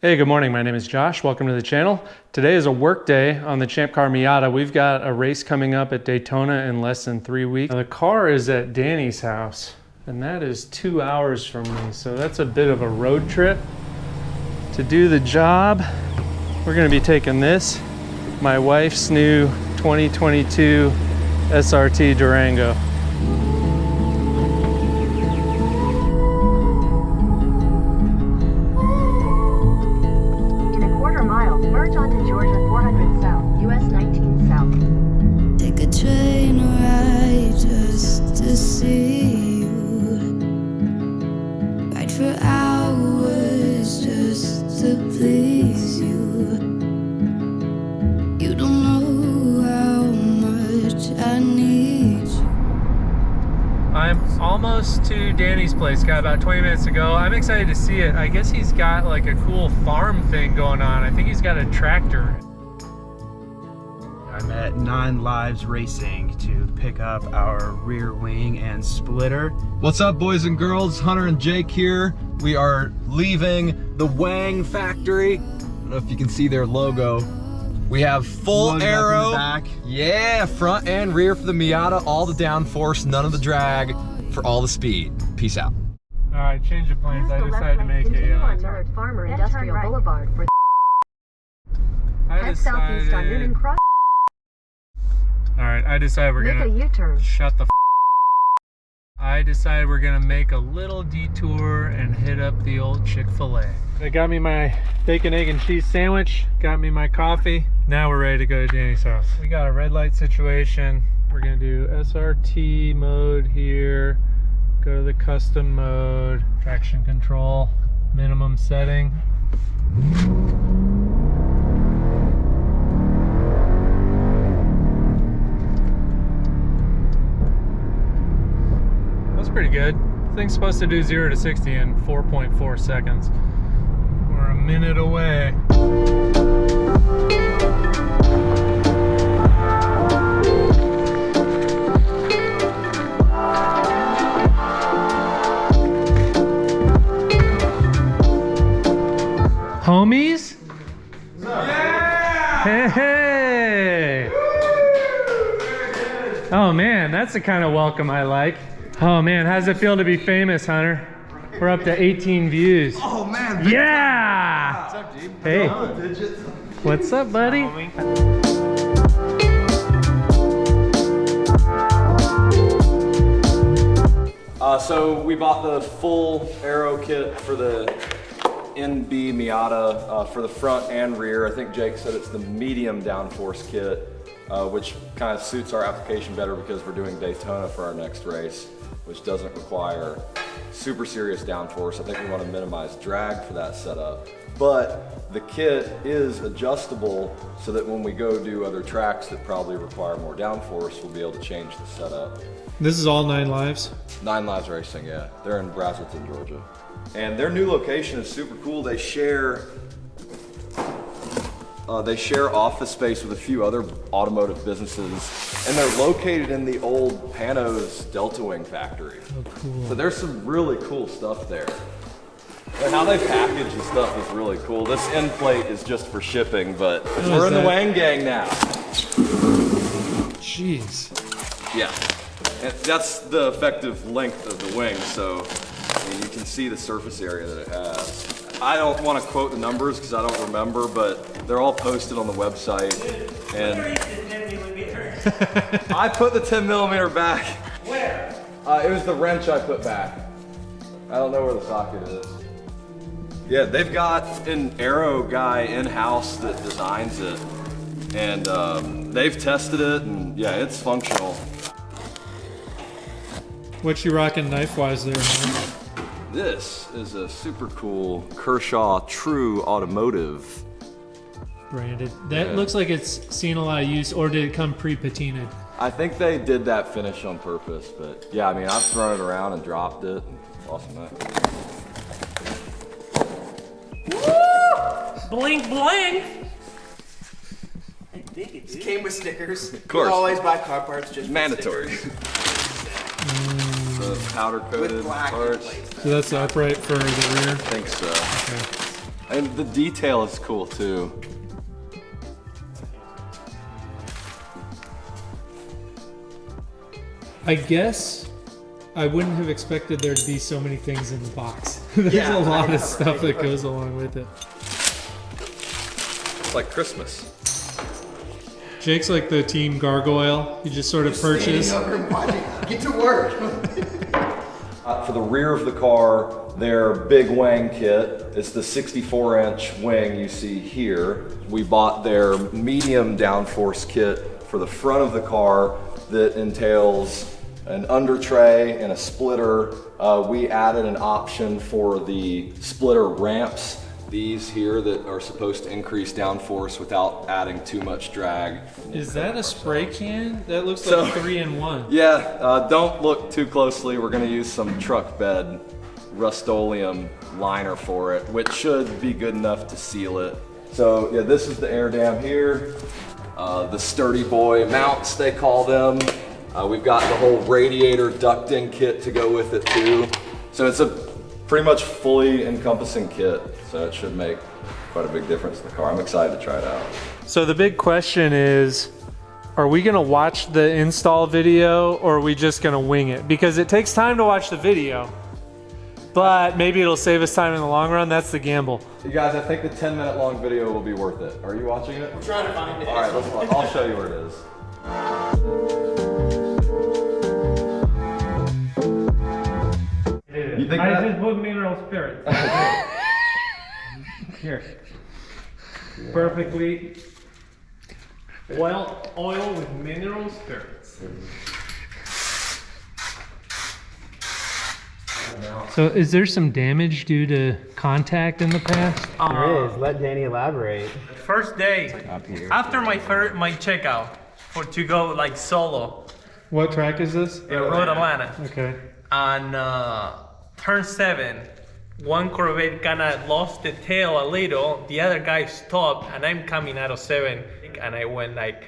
Hey, good morning. My name is Josh. Welcome to the channel. Today is a work day on the ChampCar Miata. We've got a race coming up at Daytona in less than 3 weeks. Now, the car is at Danny's house, and that is 2 hours from me. So that's a bit of a road trip. To do the job, we're going to be taking this, my wife's new 2022 SRT Durango. Merge onto Georgia 400 South, US 19 South. Take a train ride just to see you. Ride for hours just to please you. You don't know how much I need you. I'm almost to Danny's place. Got about 20 minutes to go. I'm excited to see it. I guess he's got like a cool farm thing going on. I think he's got a tractor. I'm at 9 Lives Racing to pick up our rear wing and splitter. What's up, boys and girls? Hunter and Jake here. We are leaving the Wang factory. I don't know if you can see their logo. We have full Aero, back. Yeah, front and rear for the Miata, all the downforce, none of the drag, for all the speed. Peace out. All right, change of plans. I decided to make a Farmer Industrial Boulevard for I southeast on Noonan Cross. All right, I decided we're Make a gonna U-turn. shut the I decided we're gonna make a little detour and hit up the old Chick-fil-A. They got me my bacon, egg, and cheese sandwich, got me my coffee. Now we're ready to go to Danny's house. We got a red light situation. We're gonna do SRT mode here, go to the custom mode, traction control, minimum setting. That's pretty good. This thing's supposed to do 0 to 60 in 4.4 seconds. We're a minute away. Homies? Yeah! Hey, hey! Oh man, that's the kind of welcome I like. Oh man, how does it feel to be famous, Hunter? We're up to 18 views. Oh man! Yeah! What's up, dude? Hey. What's up, buddy? So we bought the full Aero kit for the NB Miata for the front and rear. I think Jake said it's the medium downforce kit, which kind of suits our application better because we're doing Daytona for our next race, which doesn't require super serious downforce. I think we want to minimize drag for that setup. But the kit is adjustable so that when we go do other tracks that probably require more downforce, we'll be able to change the setup. This is all 9 Lives? 9 Lives Racing, yeah. They're in Braselton, Georgia. And their new location is super cool. They share office space with a few other automotive businesses, and they're located in the old Panos Delta Wing factory. Oh, cool. So there's some really cool stuff there. And how they package the stuff is really cool. This end plate is just for shipping, but we're in the Wang gang now. Jeez. Yeah, and that's the effective length of the wing, so I mean, you can see the surface area that it has. I don't want to quote the numbers because I don't remember, but they're all posted on the website. And I put the 10mm back. Where? It was the wrench I put back. I don't know where the socket is. Yeah, they've got an Aero guy in-house that designs it. And they've tested it, and yeah, it's functional. What you rocking knife-wise there, man? This is a super cool Kershaw True Automotive. Branded. That Yeah. looks like it's seen a lot of use, or did it come pre-patinaed? I think they did that finish on purpose, but yeah, I mean, I've thrown it around and dropped it. Awesome night. Blink, blink. I dig it, dude. Came with stickers. Of course. We always buy car parts just Mandatory. The powder coated with black parts. plates. So that's the upright for the rear? I think so. Okay. And the detail is cool too. I guess I wouldn't have expected there to be so many things in the box. There's a lot of stuff that goes along with it. It's like Christmas. Jake's like the team gargoyle. You just sort of purchase. Get to work. For the rear of the car, their big Wang kit. It's the 64-inch Wang you see here. We bought their medium downforce kit for the front of the car that entails an under tray and a splitter. We added an option for the splitter ramps. These here that are supposed to increase downforce without adding too much drag. Is that a spray can? That looks like 3-in-1. Yeah, don't look too closely. We're gonna use some truck bed Rust-Oleum liner for it, which should be good enough to seal it. So yeah, this is the air dam here. The Sturdy Boy mounts, they call them. We've got the whole radiator ducting kit to go with it too. So it's a pretty much fully encompassing kit. So it should make quite a big difference in the car. I'm excited to try it out. So the big question is, are we gonna watch the install video or are we just gonna wing it? Because it takes time to watch the video, but maybe it'll save us time in the long run. That's the gamble. You guys, I think the 10-minute long video will be worth it. Are you watching it? I'm trying to find it. All right, let's watch. I'll show you where it is. You think I that? just put mineral spirits. Here. Perfectly oil with mineral spirits. So is there some damage due to contact in the past? There is. Let Danny elaborate. First day, Up here. after my checkout, to go like solo, What track is this? Road Atlanta, Okay. on turn 7, one Corvette kinda lost the tail a little, the other guy stopped, and I'm coming out of 7, and I went like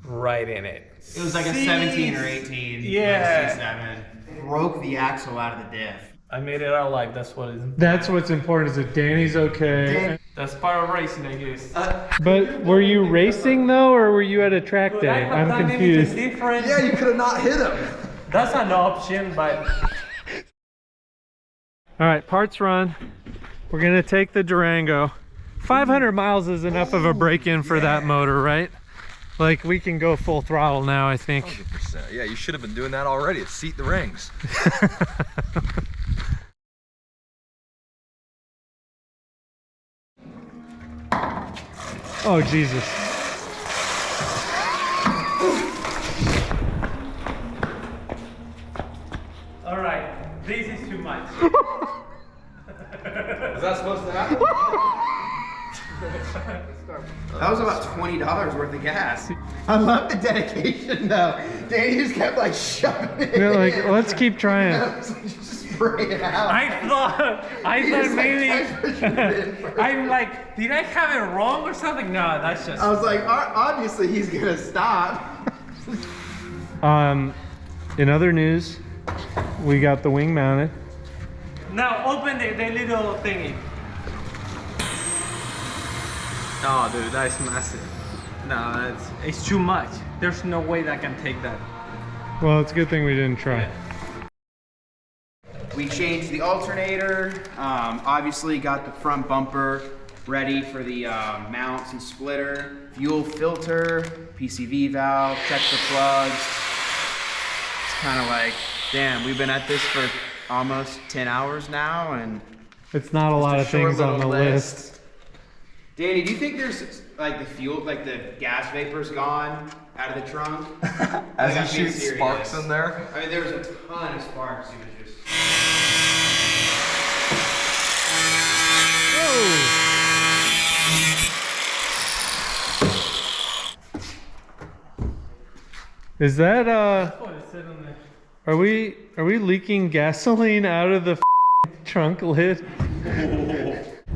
right in it. It was like a 17 or 18. Yeah. C7. Broke the axle out of the diff. I made it out alive, that's what is. That's what's important, is that Danny's okay. That's part of racing, I guess. But were you racing though, or were you at a track Could day? I have I'm done confused. anything different? Yeah, you could have not hit him. That's an option, but All right, parts run. We're gonna take the Durango. 500 miles is enough of a break-in for that motor, right? Like we can go full throttle now, I think. 100%. Yeah, you should have been doing that already. Seat the rings. Oh, Jesus. all right, this is too much. Is that supposed to happen? That was about $20 worth of gas. I love the dedication though. Danny just kept like shoving it. Yeah, like, in. let's keep trying. Just spray it out. I thought Just, like, maybe, pushed it in first. I'm like, did I have it wrong or something? No, that's just. I was like, obviously he's gonna stop. In other news, we got the wing mounted. Now open the little thingy. Oh, dude, that's massive. No, it's too much. There's no way that I can take that. Well, it's a good thing we didn't try. We changed the alternator. Obviously got the front bumper ready for the mounts and splitter. Fuel filter, PCV valve, check the plugs. It's kind of like, damn, we've been at this for almost 10 hours now, and It's not a lot of short things on the little list. Danny, do you think there's like the fuel, like the gas vapor's gone out of the trunk? As Like, you I'm being shoot sparks serious. in there. I mean, there was a ton of sparks. It was just. Is that are we leaking gasoline out of the trunk lid?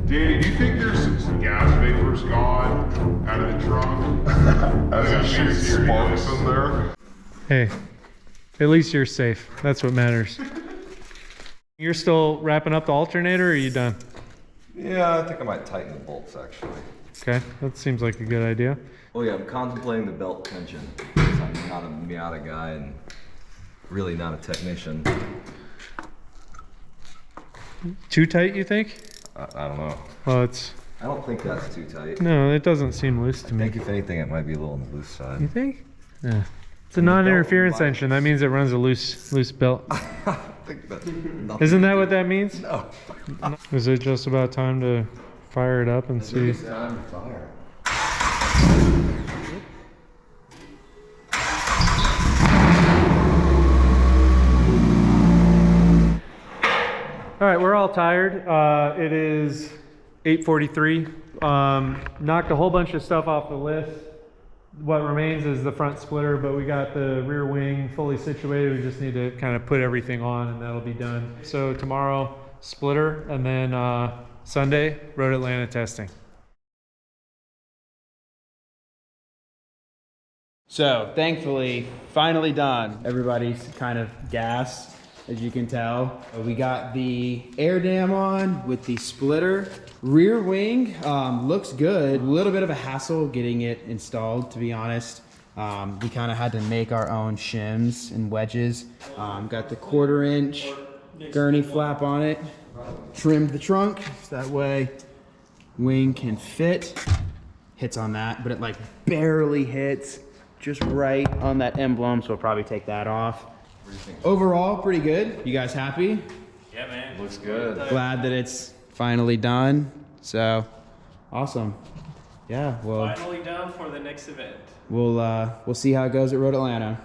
Danny, do you think there's some gas vapors gone out of the trunk? As you shoot sparks in there? Hey, at least you're safe. That's what matters. You're still wrapping up the alternator, or are you done? Yeah, I think I might tighten the bolts actually. Okay, that seems like a good idea. Oh yeah, I'm contemplating the belt tension. I'm not a Miata guy and really not a technician. Too tight, you think? I don't know. Well, it's... I don't think that's too tight. No, it doesn't seem loose to I me. think if anything, it might be a little on the loose side. You think? Yeah. It's a non-interference engine. That means it runs a loose belt. I think that, Isn't that what that means? No. Is it just about time to fire it up and see? It's time to fire. All right, we're all tired. It is 8:43. Knocked a whole bunch of stuff off the list. What remains is the front splitter, but we got the rear wing fully situated. We just need to kind of put everything on and that'll be done. So tomorrow, splitter, and then Sunday, Road Atlanta testing. So thankfully, finally done. Everybody's kind of gassed, as you can tell. We got the air dam on with the splitter. Rear wing looks good. A little bit of a hassle getting it installed, to be honest. We kind of had to make our own shims and wedges. Got the 1/4 inch gurney flap on it. Trimmed the trunk, so that way wing can fit. Hits on that, but it like barely hits. Just right on that emblem, so we'll probably take that off. Overall, pretty good. You guys happy? Yeah, man. Looks good. Glad that it's finally done. So, awesome. Yeah, well, Finally done for the next event. we'll see how it goes at Road Atlanta.